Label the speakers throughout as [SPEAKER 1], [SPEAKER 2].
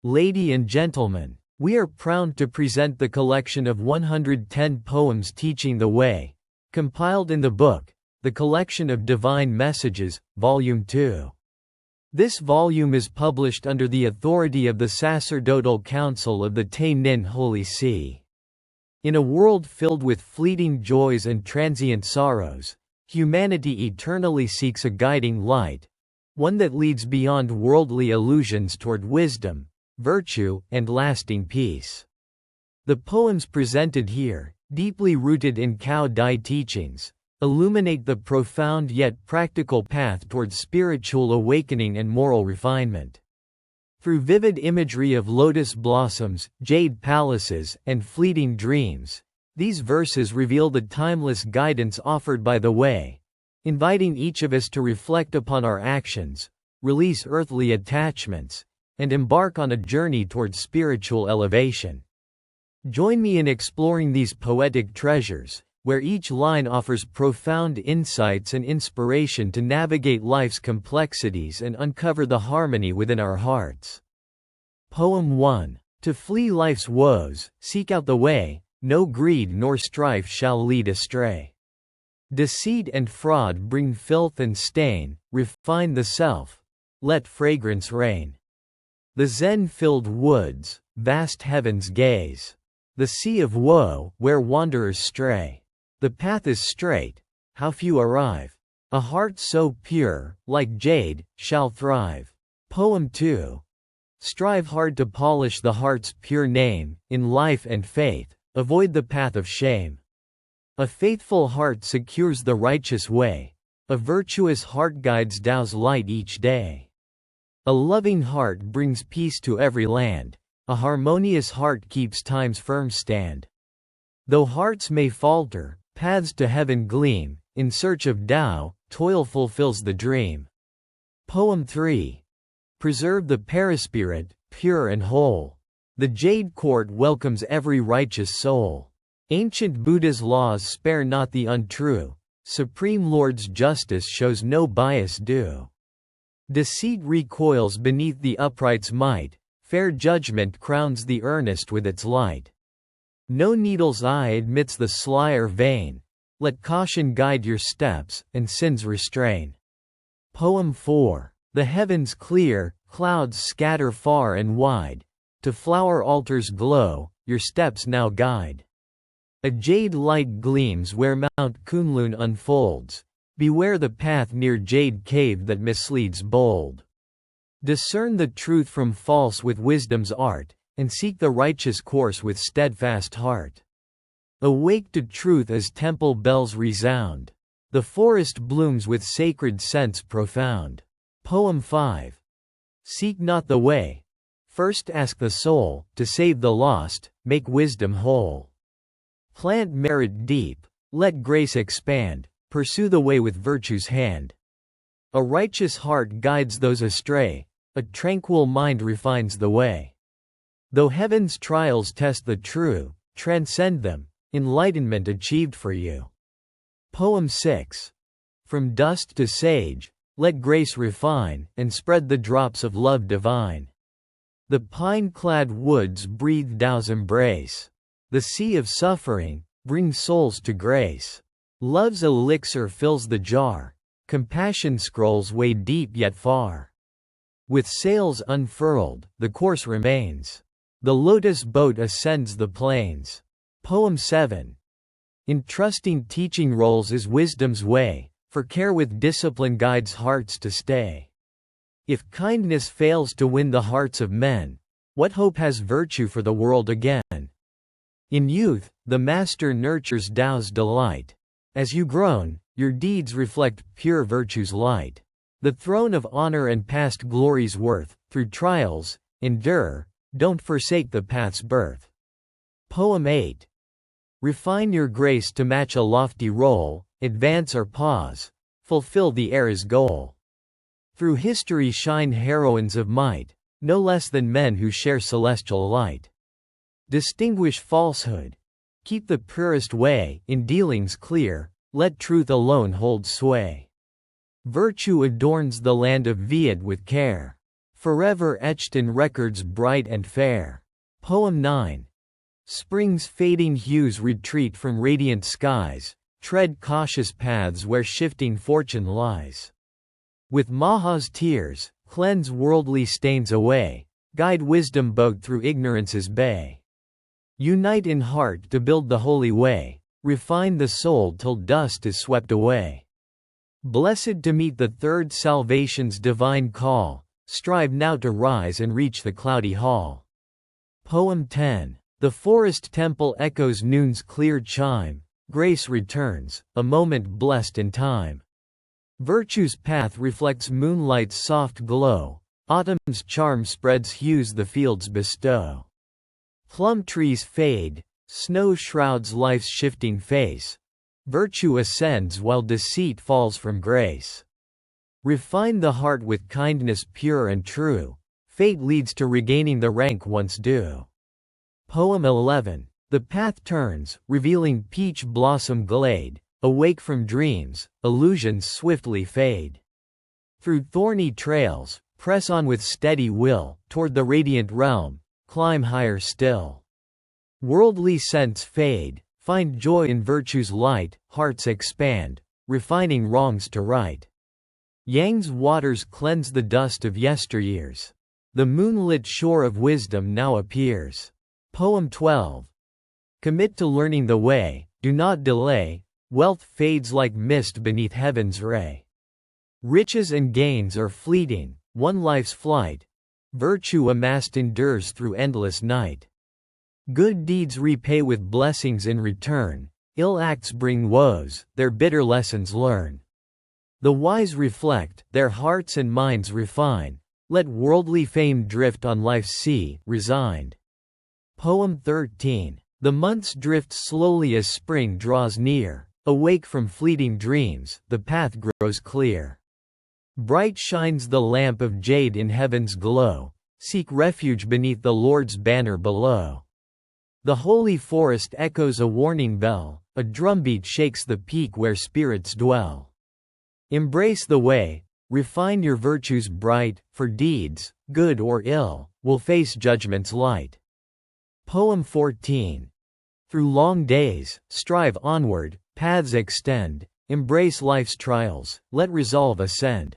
[SPEAKER 1] Lady and gentlemen, we are proud to present the collection of 110 poems teaching the way, compiled in the book, The Collection of Divine Messages, Volume 2. This volume is published under the authority of the Sacerdotal Council of the Te Nin Holy See. In a world filled with fleeting joys and transient sorrows, humanity eternally seeks a guiding light, one that leads beyond worldly illusions toward wisdom, virtue, and lasting peace. The poems presented here, deeply rooted in Cao Dai teachings, illuminate the profound yet practical path toward spiritual awakening and moral refinement. Through vivid imagery of lotus blossoms, jade palaces, and fleeting dreams, these verses reveal the timeless guidance offered by the way, inviting each of us to reflect upon our actions, release earthly attachments, and embark on a journey toward spiritual elevation. Join me in exploring these poetic treasures, where each line offers profound insights and inspiration to navigate life's complexities and uncover the harmony within our hearts. Poem 1. To flee life's woes, seek out the way, no greed nor strife shall lead astray. Deceit and fraud bring filth and stain, refine the self, let fragrance reign. The Zen-filled woods, vast heavens gaze. The sea of woe, where wanderers stray. The path is straight, how few arrive. A heart so pure, like jade, shall thrive. Poem 2. Strive hard to polish the heart's pure name, in life and faith, avoid the path of shame. A faithful heart secures the righteous way. A virtuous heart guides Tao's light each day. A loving heart brings peace to every land. A harmonious heart keeps time's firm stand. Though hearts may falter, paths to heaven gleam. In search of Tao, toil fulfills the dream. Poem 3. Preserve the perispirit, pure and whole. The jade court welcomes every righteous soul. Ancient Buddha's laws spare not the untrue. Supreme Lord's justice shows no bias due. Deceit recoils beneath the upright's might. Fair judgment crowns the earnest with its light. No needle's eye admits the sly or vain. Let caution guide your steps, and sins restrain. Poem 4. The heavens clear, clouds scatter far and wide. To flower altars glow, your steps now guide. A jade light gleams where Mount Kunlun unfolds. Beware the path near Jade Cave that misleads bold. Discern the truth from false with wisdom's art, and seek the righteous course with steadfast heart. Awake to truth as temple bells resound. The forest blooms with sacred scents profound. Poem 5. Seek not the way. First ask the soul, to save the lost, make wisdom whole. Plant merit deep, let grace expand, pursue the way with virtue's hand. A righteous heart guides those astray, a tranquil mind refines the way. Though heaven's trials test the true, transcend them, enlightenment achieved for you. Poem 6. From dust to sage, let grace refine, and spread the drops of love divine. The pine-clad woods breathe Tao's embrace. The sea of suffering brings souls to grace. Love's elixir fills the jar. Compassion scrolls wade deep yet far. With sails unfurled, the course remains. The lotus boat ascends the plains. Poem 7. Entrusting teaching roles is wisdom's way, for care with discipline guides hearts to stay. If kindness fails to win the hearts of men, what hope has virtue for the world again? In youth, the master nurtures Tao's delight. As you grown, your deeds reflect pure virtue's light. The throne of honor and past glory's worth, through trials, endure, don't forsake the path's birth. Poem 8. Refine your grace to match a lofty role, advance or pause, fulfill the era's goal. Through history shine heroines of might, no less than men who share celestial light. Distinguish falsehood. Keep the purest way, in dealings clear, let truth alone hold sway. Virtue adorns the land of Viet with care. forever etched in records bright and fair. Poem 9. Spring's fading hues retreat from radiant skies, tread cautious paths where shifting fortune lies. With Maha's tears, cleanse worldly stains away, guide wisdom boat through ignorance's bay. Unite in heart to build the holy way, refine the soul till dust is swept away. Blessed to meet the third salvation's divine call, strive now to rise and reach the cloudy hall. Poem 10. The forest temple echoes noon's clear chime, grace returns, a moment blessed in time. Virtue's path reflects moonlight's soft glow, autumn's charm spreads hues the fields bestow. Plum trees fade, snow shrouds life's shifting face, virtue ascends while deceit falls from grace. Refine the heart with kindness pure and true, fate leads to regaining the rank once due. Poem 11. The path turns, revealing peach blossom glade, awake from dreams, illusions swiftly fade. Through thorny trails, press on with steady will, toward the radiant realm, climb higher still. Worldly scents fade, find joy in virtue's light, hearts expand, refining wrongs to right. Yang's waters cleanse the dust of yesteryears. The moonlit shore of wisdom now appears. Poem 12. Commit to learning the way, do not delay, wealth fades like mist beneath heaven's ray. Riches and gains are fleeting, one life's flight, virtue amassed endures through endless night. Good deeds repay with blessings in return, ill acts bring woes, their bitter lessons learn. The wise reflect, their hearts and minds refine, let worldly fame drift on life's sea, resigned. Poem 13. The months drift slowly as spring draws near, awake from fleeting dreams, the path grows clear. Bright shines the lamp of jade in heaven's glow, seek refuge beneath the Lord's banner below. The holy forest echoes a warning bell, a drumbeat shakes the peak where spirits dwell. Embrace the way, refine your virtues bright, for deeds, good or ill, will face judgment's light. Poem 14. Through long days, strive onward, paths extend, embrace life's trials, let resolve ascend.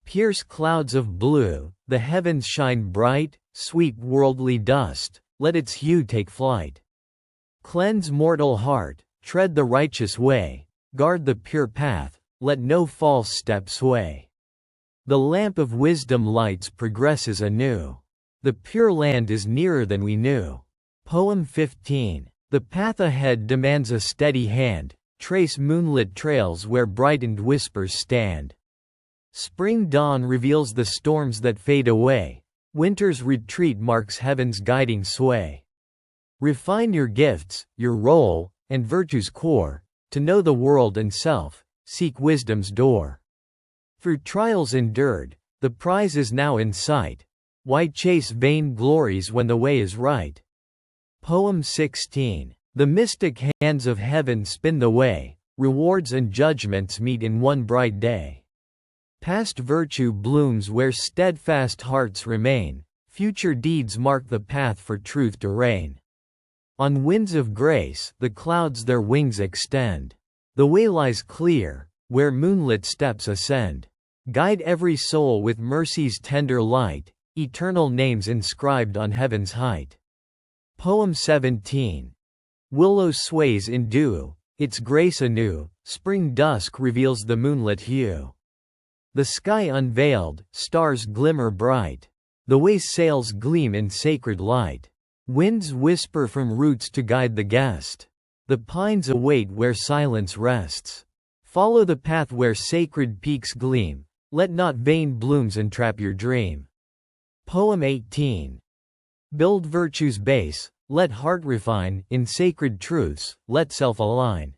[SPEAKER 1] Pierce clouds of blue, the heavens shine bright, sweep worldly dust, let its hue take flight. Cleanse mortal heart, tread the righteous way, guard the pure path, let no false step sway. The lamp of wisdom lights progresses anew. The pure land is nearer than we knew. Poem 15. The path ahead demands a steady hand, trace moonlit trails where brightened whispers stand. Spring dawn reveals the storms that fade away, winter's retreat marks heaven's guiding sway. Refine your gifts, your role, and virtue's core, to know the world and self, seek wisdom's door. Through trials endured, the prize is now in sight, why chase vain glories when the way is right? Poem 16. The mystic hands of heaven spin the way, rewards and judgments meet in one bright day. Past virtue blooms where steadfast hearts remain, future deeds mark the path for truth to reign. On winds of grace, the clouds their wings extend. The way lies clear, where moonlit steps ascend. Guide every soul with mercy's tender light, eternal names inscribed on heaven's height. Poem 17. Willow sways in dew, its grace anew, spring dusk reveals the moonlit hue. The sky unveiled, stars glimmer bright. The way sails gleam in sacred light. Winds whisper from roots to guide the guest. The pines await where silence rests. Follow the path where sacred peaks gleam, let not vain blooms entrap your dream. Poem 18. Build virtue's base, let heart refine, in sacred truths, let self align.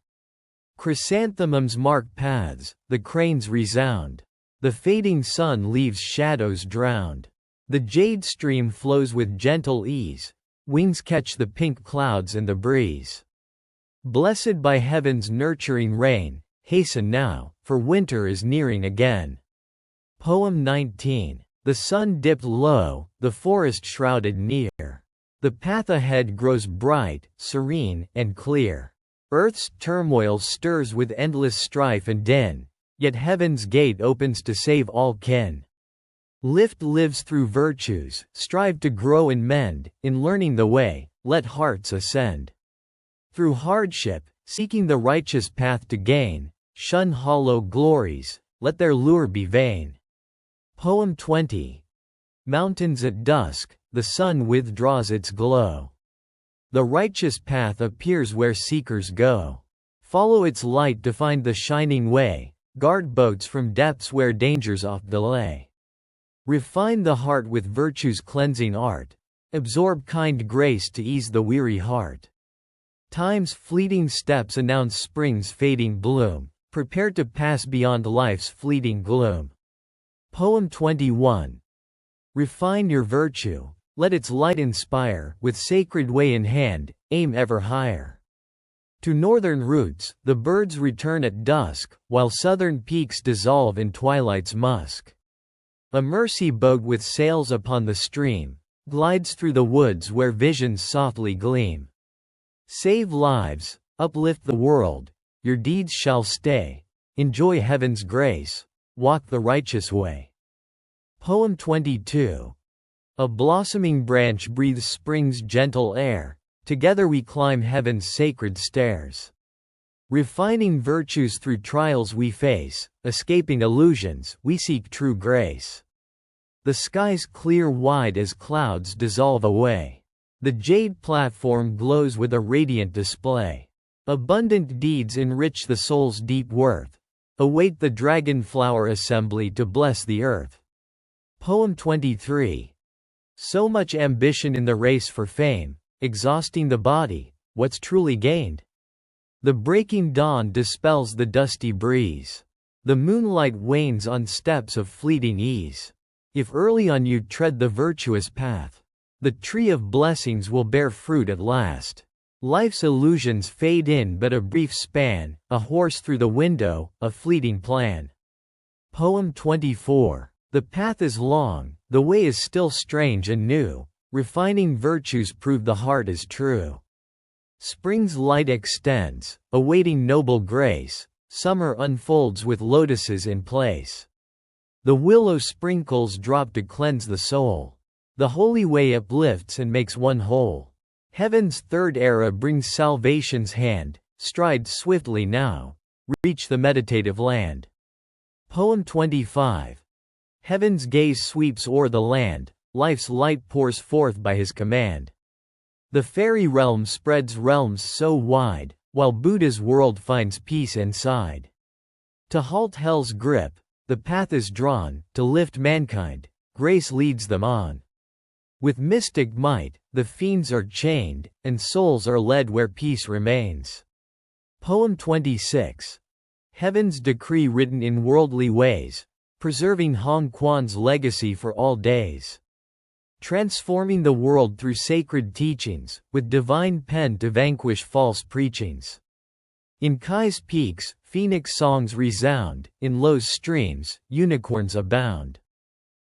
[SPEAKER 1] Chrysanthemums mark paths, the cranes resound. The fading sun leaves shadows drowned. The jade stream flows with gentle ease, wings catch the pink clouds in the breeze. Blessed by heaven's nurturing rain, hasten now, for winter is nearing again. Poem 19. The sun dipped low, the forest shrouded near. The path ahead grows bright, serene, and clear. Earth's turmoil stirs with endless strife and din, yet heaven's gate opens to save all kin. Lift lives through virtues, strive to grow and mend, in learning the way, let hearts ascend. Through hardship, seeking the righteous path to gain, shun hollow glories, let their lure be vain. Poem 20. Mountains at dusk, the sun withdraws its glow. The righteous path appears where seekers go. Follow its light to find the shining way, guard boats from depths where dangers oft delay. Refine the heart with virtue's cleansing art, absorb kind grace to ease the weary heart. Time's fleeting steps announce spring's fading bloom, prepare to pass beyond life's fleeting gloom. Poem 21. Refine your virtue, let its light inspire, with sacred way in hand, aim ever higher. To northern roots, the birds return at dusk, while southern peaks dissolve in twilight's musk. A mercy boat with sails upon the stream, glides through the woods where visions softly gleam. Save lives, uplift the world, your deeds shall stay, enjoy heaven's grace, walk the righteous way. Poem 22. A blossoming branch breathes spring's gentle air, together we climb heaven's sacred stairs. Refining virtues through trials we face, escaping illusions, we seek true grace. The skies clear wide as clouds dissolve away. The jade platform glows with a radiant display. Abundant deeds enrich the soul's deep worth. Await the dragon flower assembly to bless the earth. Poem 23. So much ambition in the race for fame, exhausting the body, what's truly gained? The breaking dawn dispels the dusty breeze. The moonlight wanes on steps of fleeting ease. If early on you tread the virtuous path, the tree of blessings will bear fruit at last. Life's illusions fade in but a brief span, a horse through the window, a fleeting plan. Poem 24. The path is long, the way is still strange and new, refining virtues prove the heart is true. Spring's light extends, awaiting noble grace, summer unfolds with lotuses in place. The willow sprinkles drop to cleanse the soul. The holy way uplifts and makes one whole. Heaven's third era brings salvation's hand, stride swiftly now, reach the meditative land. Poem 25. Heaven's gaze sweeps o'er the land, life's light pours forth by his command. The fairy realm spreads realms so wide, while Buddha's world finds peace inside. To halt hell's grip, the path is drawn, to lift mankind, grace leads them on. With mystic might, the fiends are chained, and souls are led where peace remains. Poem 26. Heaven's decree written in worldly ways, preserving Hoang's legacy for all days. Transforming the world through sacred teachings, with divine pen to vanquish false preachings. In Kai's peaks, phoenix songs resound, in Lo's streams, unicorns abound.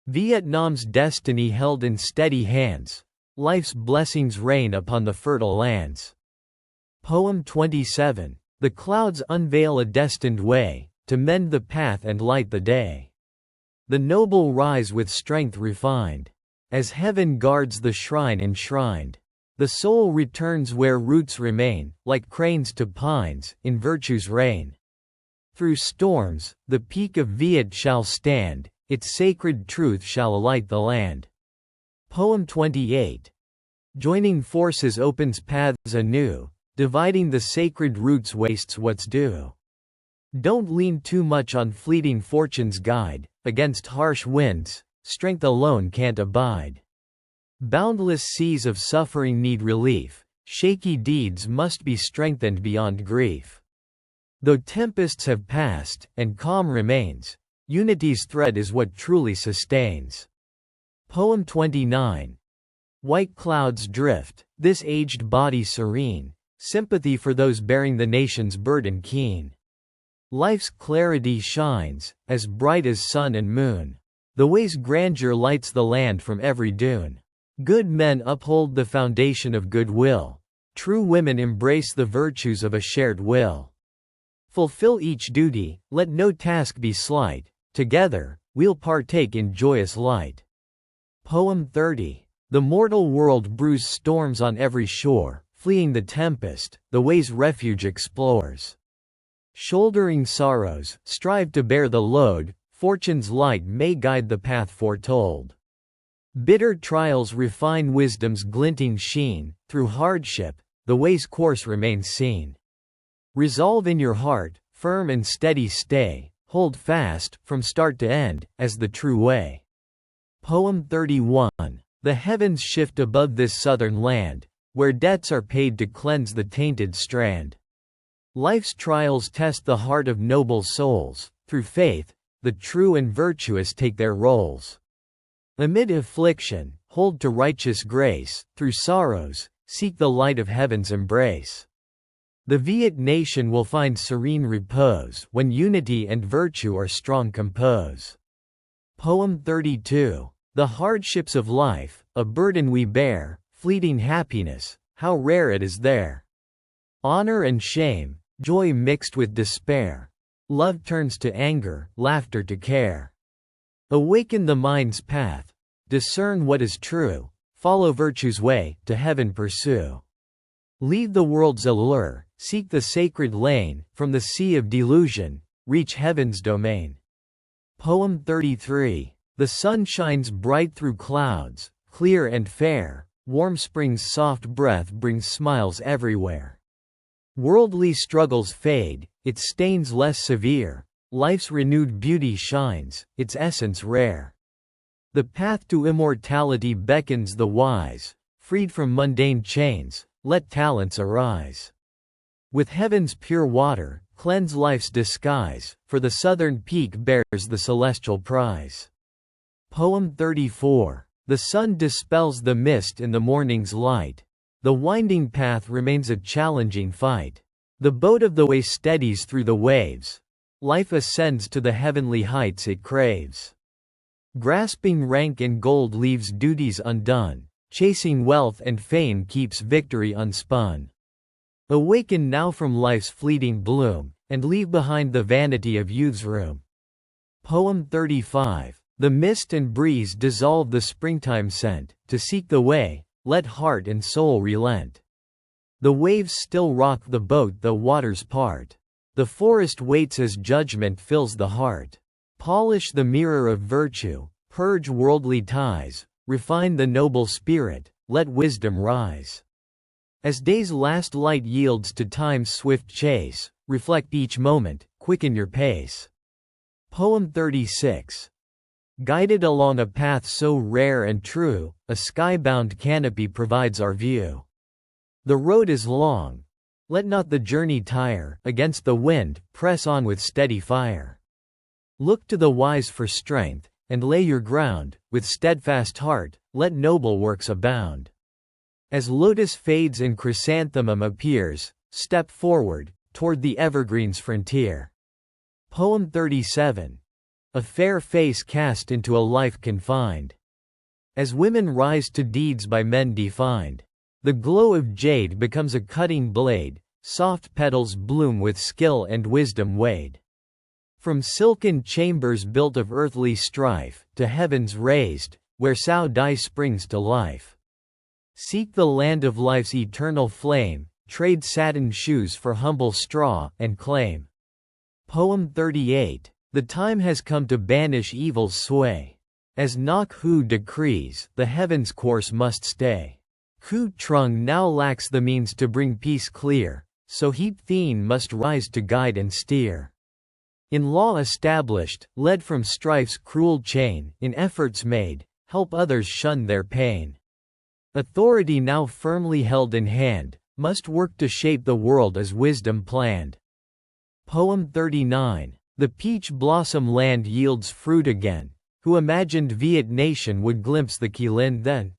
[SPEAKER 1] Vietnam's destiny held in steady hands, life's blessings rain upon the fertile lands. Poem 27. The clouds unveil a destined way, to mend the path and light the day. The noble rise with strength refined, as heaven guards the shrine enshrined. The soul returns where roots remain, like cranes to pines, in virtue's reign. Through storms, the peak of Viet shall stand, its sacred truth shall alight the land. Poem 28. Joining forces opens paths anew, dividing the sacred roots wastes what's due. Don't lean too much on fleeting fortune's guide, against harsh winds, strength alone can't abide. Boundless seas of suffering need relief, shaky deeds must be strengthened beyond grief. Though tempests have passed, and calm remains, unity's thread is what truly sustains. Poem 29. White clouds drift, this aged body serene, sympathy for those bearing the nation's burden keen. Life's clarity shines, as bright as sun and moon. The way's grandeur lights the land from every dune. Good men uphold the foundation of goodwill. True women embrace the virtues of a shared will. Fulfill each duty, let no task be slight. Together, we'll partake in joyous light. Poem 30. The mortal world brews storms on every shore, fleeing the tempest, the way's refuge explores. Shouldering sorrows, strive to bear the load, fortune's light may guide the path foretold. Bitter trials refine wisdom's glinting sheen, through hardship, the way's course remains seen. Resolve in your heart, firm and steady stay, hold fast, from start to end, as the true way. Poem 31. The heavens shift above this southern land, where debts are paid to cleanse the tainted strand. Life's trials test the heart of noble souls, through faith, the true and virtuous take their roles. Amid affliction, hold to righteous grace, through sorrows, seek the light of heaven's embrace. The Viet nation will find serene repose, when unity and virtue are strong compose. Poem 32. The hardships of life, a burden we bear, fleeting happiness, how rare it is there. Honor and shame, joy mixed with despair. Love turns to anger, laughter to care. Awaken the mind's path, discern what is true, follow virtue's way, to heaven pursue. Leave the world's allure, seek the sacred lane, from the sea of delusion, reach heaven's domain. Poem 33. The sun shines bright through clouds, clear and fair, warm spring's soft breath brings smiles everywhere. Worldly struggles fade, its stains less severe, life's renewed beauty shines, its essence rare. The path to immortality beckons the wise, freed from mundane chains, let talents arise. With heaven's pure water, cleanse life's disguise, for the southern peak bears the celestial prize. Poem 34. The sun dispels the mist in the morning's light. The winding path remains a challenging fight. The boat of the way steadies through the waves. Life ascends to the heavenly heights it craves. Grasping rank and gold leaves duties undone. Chasing wealth and fame keeps victory unspun. Awaken now from life's fleeting bloom, and leave behind the vanity of youth's room. Poem 35. The mist and breeze dissolve the springtime scent. To seek the way, let heart and soul relent. The waves still rock the boat though waters part. The forest waits as judgment fills the heart. Polish the mirror of virtue, purge worldly ties, refine the noble spirit, let wisdom rise. As day's last light yields to time's swift chase, reflect each moment, quicken your pace. Poem 36. Guided along a path so rare and true, a sky-bound canopy provides our view. The road is long. Let not the journey tire, against the wind, press on with steady fire. Look to the wise for strength, and lay your ground, with steadfast heart, let noble works abound. As lotus fades and chrysanthemum appears, step forward, toward the evergreen's frontier. Poem 37. A fair face cast into a life confined. As women rise to deeds by men defined. The glow of jade becomes a cutting blade, soft petals bloom with skill and wisdom weighed. From silken chambers built of earthly strife, to heavens raised, where Sao Dai springs to life. Seek the land of life's eternal flame, trade satin shoes for humble straw, and claim. Poem 38. The time has come to banish evil's sway. As Nok Hu decrees, the heavens' course must stay. Ku Trung now lacks the means to bring peace clear, so Heap Thien must rise to guide and steer. In law established, led from strife's cruel chain, in efforts made, help others shun their pain. Authority now firmly held in hand, must work to shape the world as wisdom planned. Poem 39. The peach blossom land yields fruit again. Who imagined Viet nation would glimpse the Kilin then?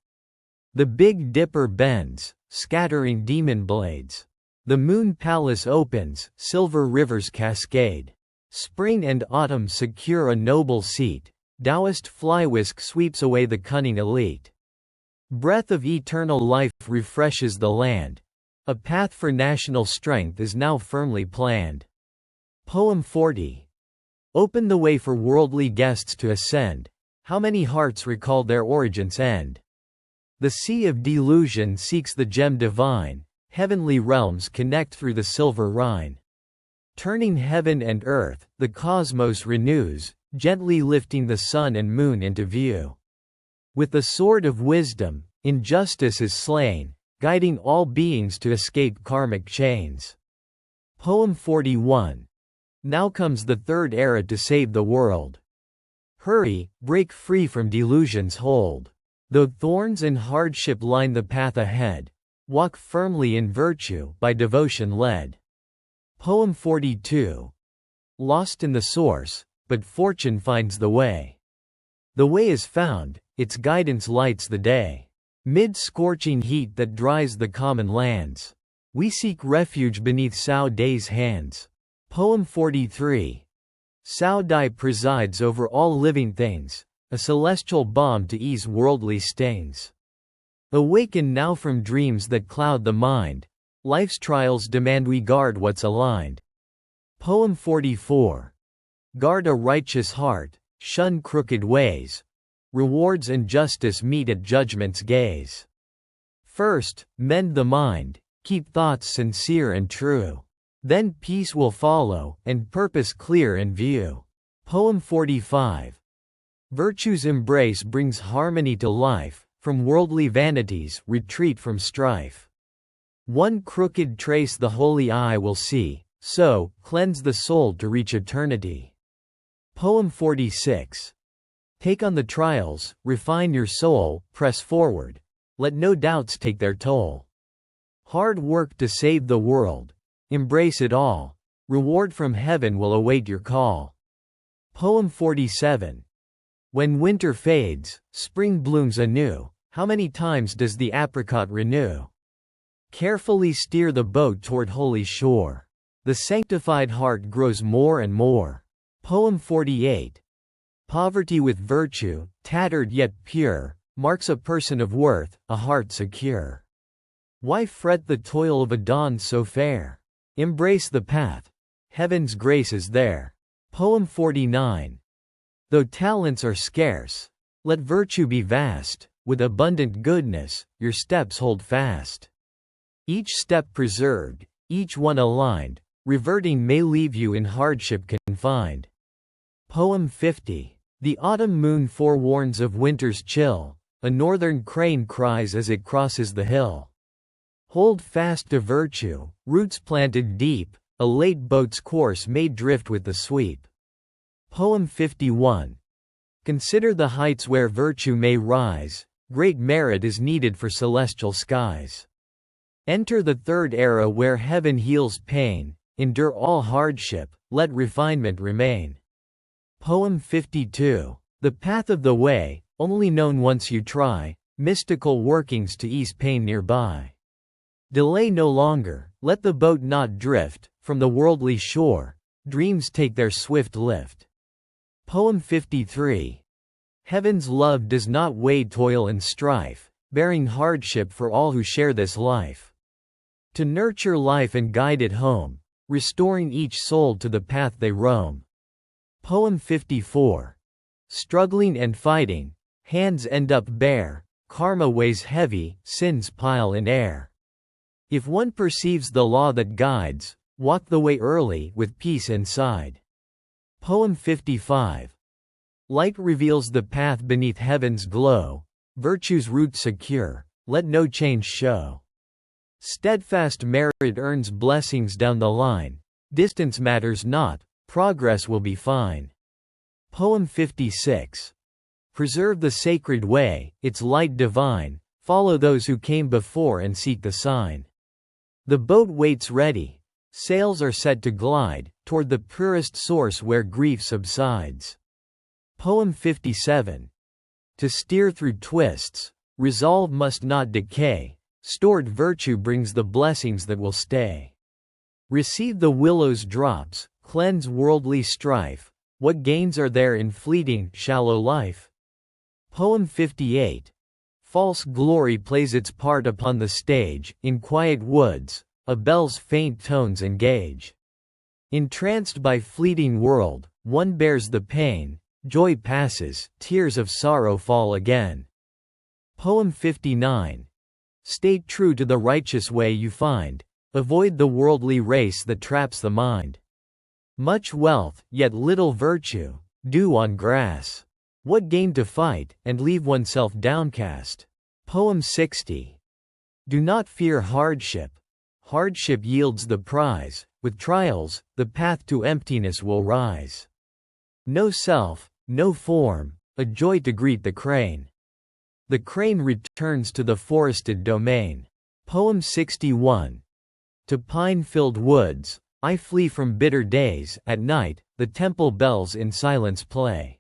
[SPEAKER 1] The Big Dipper bends, scattering demon blades. The moon palace opens, silver rivers cascade. Spring and autumn secure a noble seat. Taoist fly-whisk sweeps away the cunning elite. Breath of eternal life refreshes the land. A path for national strength is now firmly planned. Poem 40. Open the way for worldly guests to ascend. How many hearts recall their origin's end? The sea of delusion seeks the gem divine. Heavenly realms connect through the silver Rhine. Turning heaven and earth, the cosmos renews, gently lifting the sun and moon into view. With the sword of wisdom, injustice is slain, guiding all beings to escape karmic chains. Poem 41. Now comes the third era to save the world. Hurry, break free from delusion's hold. Though thorns and hardship line the path ahead, walk firmly in virtue, by devotion led. Poem 42. Lost in the source, but fortune finds the way. The way is found, its guidance lights the day. Mid scorching heat that dries the common lands, we seek refuge beneath Sao Dai's hands. Poem 43. Sao Dai presides over all living things, a celestial balm to ease worldly stains. Awaken now from dreams that cloud the mind, life's trials demand we guard what's aligned. Poem 44. Guard a righteous heart, shun crooked ways. Rewards and justice meet at judgment's gaze. First, mend the mind, keep thoughts sincere and true. Then peace will follow, and purpose clear in view. Poem 45. Virtue's embrace brings harmony to life, from worldly vanities, retreat from strife. One crooked trace the holy eye will see, so, cleanse the soul to reach eternity. Poem 46. Take on the trials, refine your soul, press forward. Let no doubts take their toll. Hard work to save the world. Embrace it all. Reward from heaven will await your call. Poem 47. When winter fades, spring blooms anew. How many times does the apricot renew? Carefully steer the boat toward holy shore. The sanctified heart grows more and more. Poem 48. Poverty with virtue, tattered yet pure, marks a person of worth, a heart secure. Why fret the toil of a dawn so fair? Embrace the path. Heaven's grace is there. Poem 49. Though talents are scarce, let virtue be vast. With abundant goodness, your steps hold fast. Each step preserved, each one aligned, reverting may leave you in hardship confined. Poem 50. The autumn moon forewarns of winter's chill, a northern crane cries as it crosses the hill. Hold fast to virtue, roots planted deep, a late boat's course may drift with the sweep. Poem 51. Consider the heights where virtue may rise, great merit is needed for celestial skies. Enter the third era where heaven heals pain, endure all hardship, let refinement remain. Poem 52. The path of the way, only known once you try, mystical workings to ease pain nearby. Delay no longer, let the boat not drift, from the worldly shore, dreams take their swift lift. Poem 53. Heaven's love does not weigh toil and strife, bearing hardship for all who share this life. To nurture life and guide it home, restoring each soul to the path they roam. Poem 54. Struggling and fighting, hands end up bare, karma weighs heavy, sins pile in air. If one perceives the law that guides, walk the way early with peace inside. Poem 55. Light reveals the path beneath heaven's glow, virtue's root secure, let no change show. Steadfast merit earns blessings down the line, distance matters not, progress will be fine. Poem 56. Preserve the sacred way, its light divine, follow those who came before and seek the sign. The boat waits ready, sails are set to glide, toward the purest source where grief subsides. Poem 57. To steer through twists, resolve must not decay, stored virtue brings the blessings that will stay. Receive the willow's drops, cleanse worldly strife, What gains are there in fleeting, shallow life? Poem 58. False glory plays its part upon the stage, in quiet woods, a bell's faint tones engage. Entranced by fleeting world, one bears the pain, joy passes, tears of sorrow fall again. Poem 59. Stay true to the righteous way you find, avoid the worldly race that traps the mind. Much wealth, yet little virtue, dew on grass. What gain to fight, and leave oneself downcast? Poem 60. Do not fear hardship. Hardship yields the prize, with trials, the path to emptiness will rise. No self, no form, a joy to greet the crane. The crane returns to the forested domain. Poem 61. To pine-filled woods, I flee from bitter days, at night, the temple bells in silence play.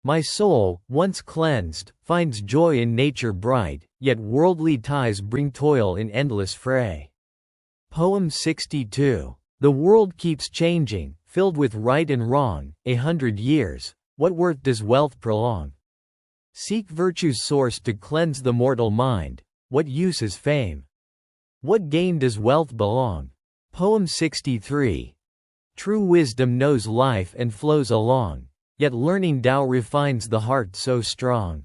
[SPEAKER 1] My soul, once cleansed, finds joy in nature bright, yet worldly ties bring toil in endless fray. Poem 62. The world keeps changing, filled with right and wrong, 100 years, what worth does wealth prolong? Seek virtue's source to cleanse the mortal mind, what use is fame? What gain does wealth belong? Poem 63. True wisdom knows life and flows along, yet learning Tao refines the heart so strong.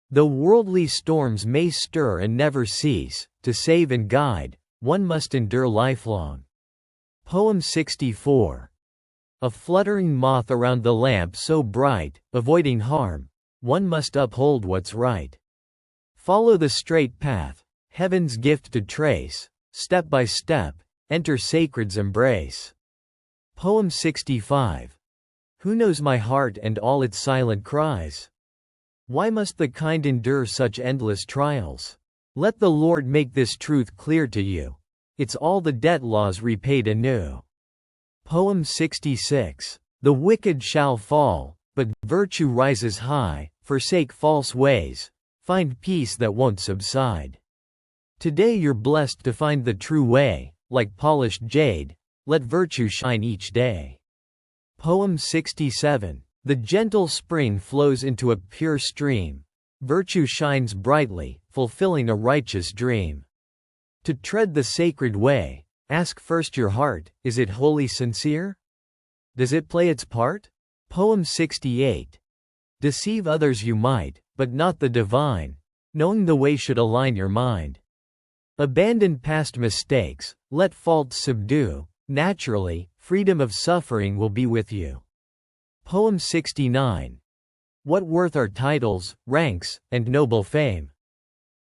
[SPEAKER 1] Though worldly storms may stir and never cease, to save and guide, one must endure lifelong. Poem 64. A fluttering moth around the lamp so bright, avoiding harm, one must uphold what's right. Follow the straight path, heaven's gift to trace, step by step, enter sacred's embrace. Poem 65. Who knows my heart and all its silent cries? Why must the kind endure such endless trials? Let the Lord make this truth clear to you. It's all the debt laws repaid anew. Poem 66. The wicked shall fall, but virtue rises high. Forsake false ways, find peace that won't subside. Today you're blessed to find the true way, like polished jade, let virtue shine each day. Poem 67. The gentle spring flows into a pure stream. Virtue shines brightly, fulfilling a righteous dream. To tread the sacred way, ask first your heart, is it wholly sincere? Does it play its part? Poem 68. Deceive others you might, but not the divine, knowing the way should align your mind. Abandon past mistakes, let faults subdue, naturally, freedom of suffering will be with you. Poem 69. What worth are titles, ranks, and noble fame?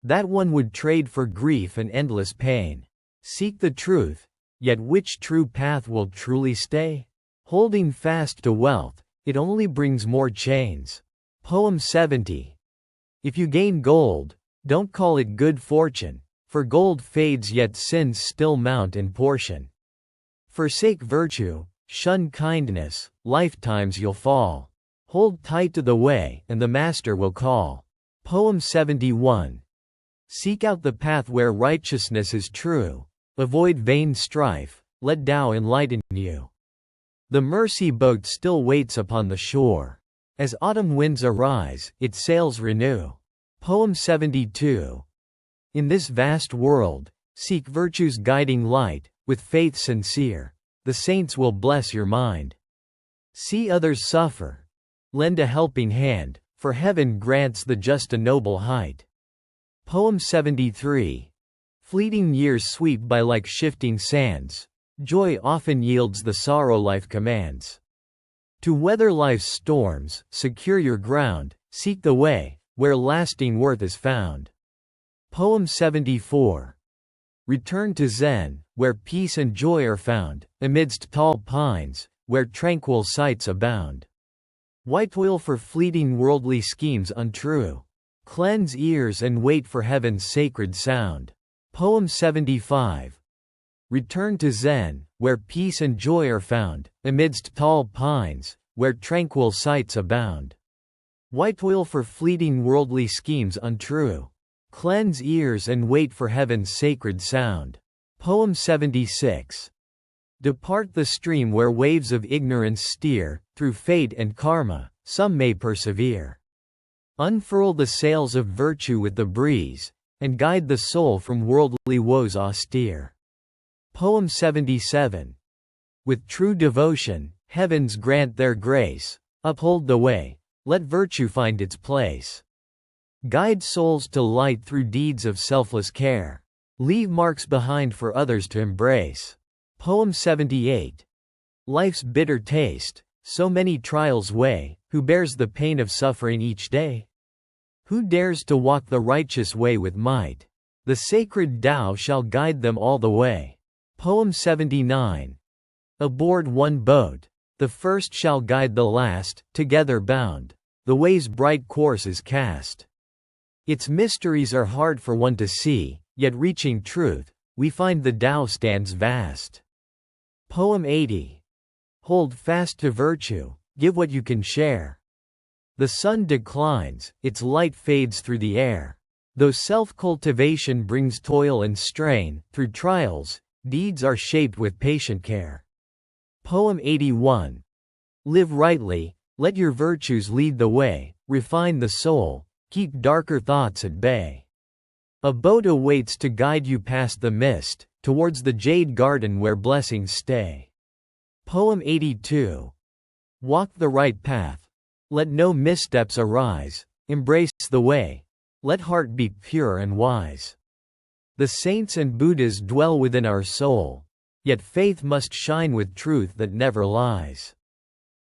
[SPEAKER 1] That one would trade for grief and endless pain. Seek the truth, yet which true path will truly stay? Holding fast to wealth, it only brings more chains. Poem 70. If you gain gold, don't call it good fortune, for gold fades yet sins still mount in portion. Forsake virtue, shun kindness, lifetimes you'll fall. Hold tight to the way, and the master will call. Poem 71. Seek out the path where righteousness is true. Avoid vain strife, let Tao enlighten you. The mercy boat still waits upon the shore. As autumn winds arise, its sails renew. Poem 72. In this vast world, seek virtue's guiding light, with faith sincere. The saints will bless your mind. See others suffer. Lend a helping hand, for heaven grants the just a noble height. Poem 73. Fleeting years sweep by like shifting sands. Joy often yields the sorrow life commands. To weather life's storms, secure your ground, seek the way, where lasting worth is found. Poem 74. Return to Zen, where peace and joy are found, amidst tall pines, where tranquil sights abound. Why toil for fleeting worldly schemes untrue? Cleanse ears and wait for heaven's sacred sound. Poem 75. Return to Zen, where peace and joy are found, amidst tall pines, where tranquil sights abound. Why toil for fleeting worldly schemes untrue? Cleanse ears and wait for heaven's sacred sound. Poem 76. Depart the stream where waves of ignorance steer, through fate and karma, some may persevere. Unfurl the sails of virtue with the breeze, and guide the soul from worldly woes austere. Poem 77. With true devotion, heavens grant their grace, uphold the way, let virtue find its place. Guide souls to light through deeds of selfless care, leave marks behind for others to embrace. Poem 78. Life's bitter taste, so many trials weigh, who bears the pain of suffering each day? Who dares to walk the righteous way with might? The sacred Tao shall guide them all the way. Poem 79. Aboard one boat, the first shall guide the last, together bound, the way's bright course is cast. Its mysteries are hard for one to see, yet reaching truth, we find the Tao stands vast. Poem 80. Hold fast to virtue, give what you can share. The sun declines, its light fades through the air. Though self-cultivation brings toil and strain, through trials, deeds are shaped with patient care. Poem 81. Live rightly, let your virtues lead the way, refine the soul, keep darker thoughts at bay. A boat awaits to guide you past the mist, towards the jade garden where blessings stay. Poem 82. Walk the right path, let no missteps arise, embrace the way, let heart be pure and wise. The saints and Buddhas dwell within our soul, yet faith must shine with truth that never lies.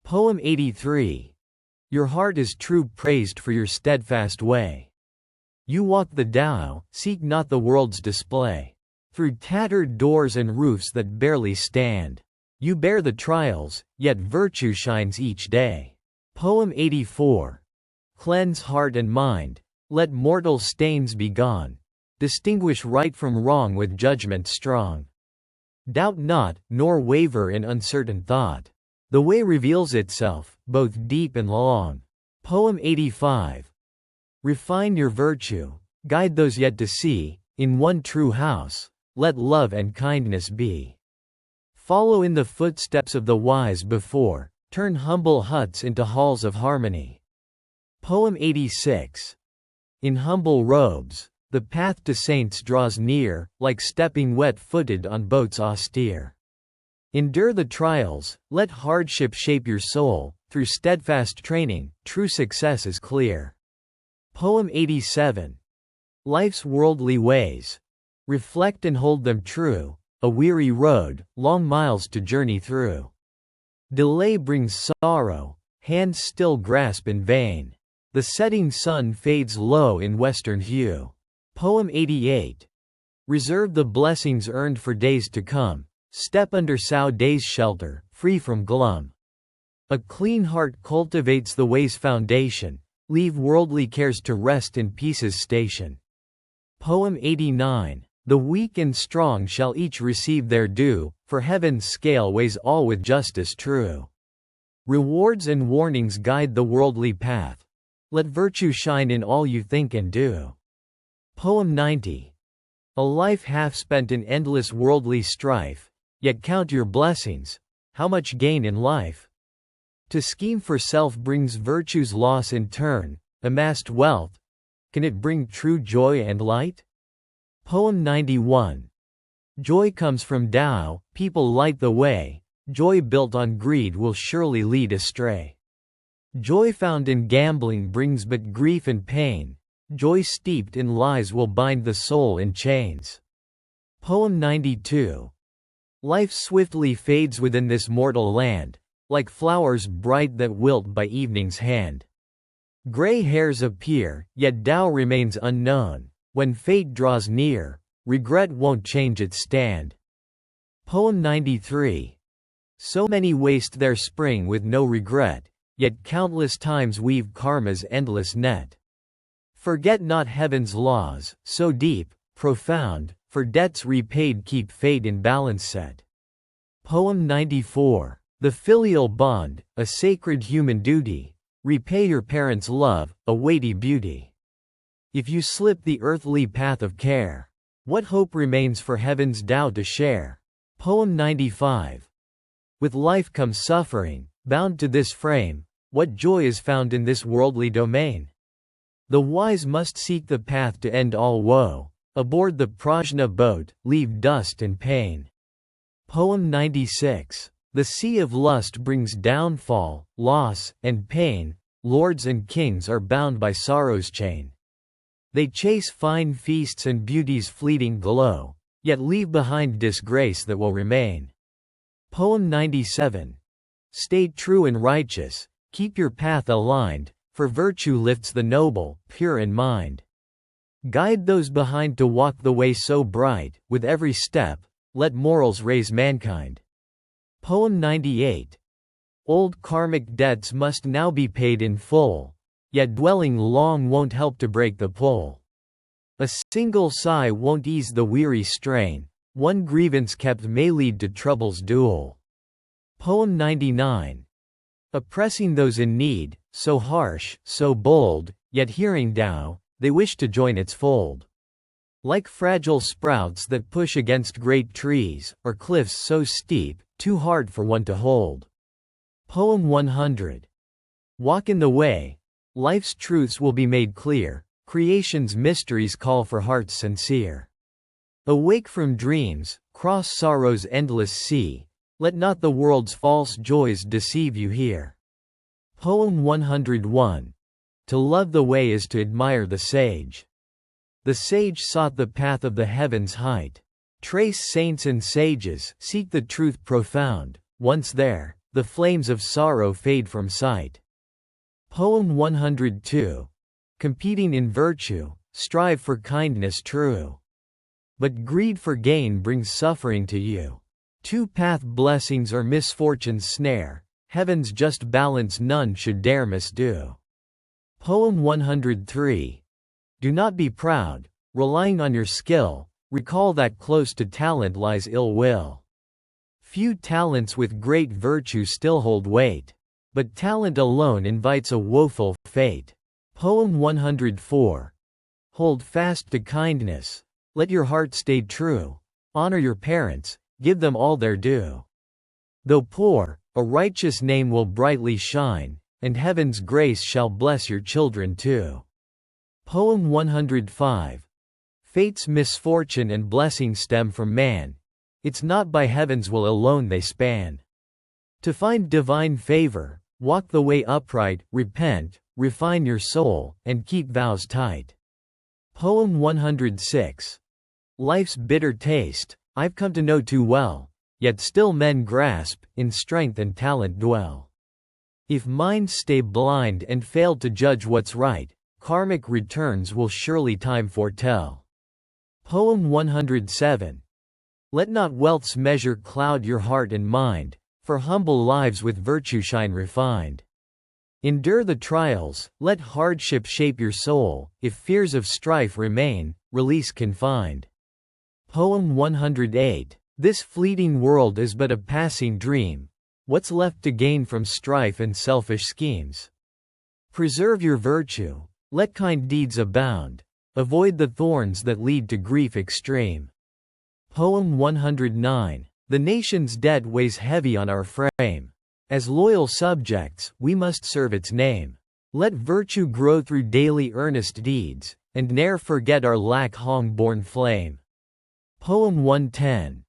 [SPEAKER 1] Poem 83. Your heart is true, praised for your steadfast way. You walk the Tao, seek not the world's display. Through tattered doors and roofs that barely stand, you bear the trials, yet virtue shines each day. Poem 84. Cleanse heart and mind, let mortal stains be gone. Distinguish right from wrong with judgment strong. Doubt not, nor waver in uncertain thought. The way reveals itself, both deep and long. Poem 85. Refine your virtue, guide those yet to see, in one true house, let love and kindness be. Follow in the footsteps of the wise before, turn humble huts into halls of harmony. Poem 86. In humble robes, the path to saints draws near, like stepping wet-footed on boats austere. Endure the trials, let hardship shape your soul, through steadfast training, true success is clear. Poem 87. Life's worldly ways, reflect and hold them true, a weary road, long miles to journey through. Delay brings sorrow, hands still grasp in vain. The setting sun fades low in western hue. Poem 88. Reserve the blessings earned for days to come, step under day's shelter, free from glum. A clean heart cultivates the way's foundation, leave worldly cares to rest in peace's station. Poem 89. The weak and strong shall each receive their due, for heaven's scale weighs all with justice true. Rewards and warnings guide the worldly path. Let virtue shine in all you think and do. Poem 90. A life half spent in endless worldly strife, yet count your blessings, how much gain in life? To scheme for self brings virtue's loss in turn, amassed wealth, can it bring true joy and light? Poem 91. Joy comes from Tao, people light the way, joy built on greed will surely lead astray. Joy found in gambling brings but grief and pain, joy steeped in lies will bind the soul in chains. Poem 92. Life swiftly fades within this mortal land, like flowers bright that wilt by evening's hand. Gray hairs appear, yet Tao remains unknown. When fate draws near, regret won't change its stand. Poem 93. So many waste their spring with no regret, yet countless times weave karma's endless net. Forget not heaven's laws, so deep, profound, for debts repaid keep fate in balance set. Poem 94. The filial bond, a sacred human duty, repay your parents' love, a weighty beauty. If you slip the earthly path of care, what hope remains for heaven's Tao to share? Poem 95. With life comes suffering, bound to this frame, what joy is found in this worldly domain? The wise must seek the path to end all woe, aboard the prajna boat, leave dust and pain. Poem 96. The sea of lust brings downfall, loss, and pain, lords and kings are bound by sorrow's chain. They chase fine feasts and beauty's fleeting glow, yet leave behind disgrace that will remain. Poem 97. Stay true and righteous, keep your path aligned, for virtue lifts the noble, pure in mind. Guide those behind to walk the way so bright, with every step, let morals raise mankind. Poem 98. Old karmic debts must now be paid in full, yet dwelling long won't help to break the pull. A single sigh won't ease the weary strain, one grievance kept may lead to trouble's duel. Poem 99. Oppressing those in need, so harsh, so bold, yet hearing Tao, they wish to join its fold. Like fragile sprouts that push against great trees, or cliffs so steep, too hard for one to hold. Poem 100. Walk in the way, life's truths will be made clear, creation's mysteries call for hearts sincere. Awake from dreams, cross sorrow's endless sea, let not the world's false joys deceive you here. Poem 101. To love the way is to admire the sage. The sage sought the path of the heaven's height. Trace saints and sages, seek the truth profound, once there, the flames of sorrow fade from sight. Poem 102. Competing in virtue, strive for kindness true. But greed for gain brings suffering to you. Two-path blessings or misfortune's snare, heaven's just balance none should dare misdo. Poem 103. Do not be proud, relying on your skill, recall that close to talent lies ill will. Few talents with great virtue still hold weight, but talent alone invites a woeful fate. Poem 104. Hold fast to kindness, let your heart stay true, honor your parents, give them all their due. Though poor, a righteous name will brightly shine, and heaven's grace shall bless your children too. Poem 105. Fate's misfortune and blessing stem from man. It's not by heaven's will alone they span. To find divine favor, walk the way upright, repent, refine your soul, and keep vows tight. Poem 106. Life's bitter taste, I've come to know too well, yet still men grasp, in strength and talent dwell. If minds stay blind and fail to judge what's right, karmic returns will surely time foretell. Poem 107. Let not wealth's measure cloud your heart and mind, for humble lives with virtue shine refined. Endure the trials, let hardship shape your soul, if fears of strife remain, release can find. Poem 108. This fleeting world is but a passing dream, what's left to gain from strife and selfish schemes? Preserve your virtue, let kind deeds abound, avoid the thorns that lead to grief extreme. Poem 109. The nation's debt weighs heavy on our frame. As loyal subjects, we must serve its name. Let virtue grow through daily earnest deeds, and ne'er forget our lack Hoang-born flame. Poem 110.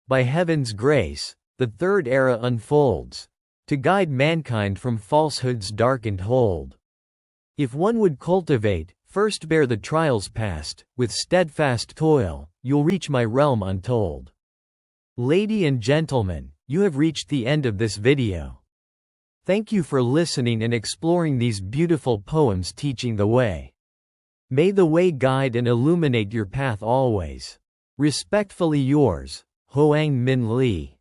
[SPEAKER 1] By heaven's grace, the third era unfolds, to guide mankind from falsehood's darkened hold. If one would cultivate, first bear the trials past, with steadfast toil, you'll reach my realm untold. Lady and gentlemen, you have reached the end of this video. Thank you for listening and exploring these beautiful poems teaching the way. May the way guide and illuminate your path always. Respectfully yours, Hoang Minh Lee.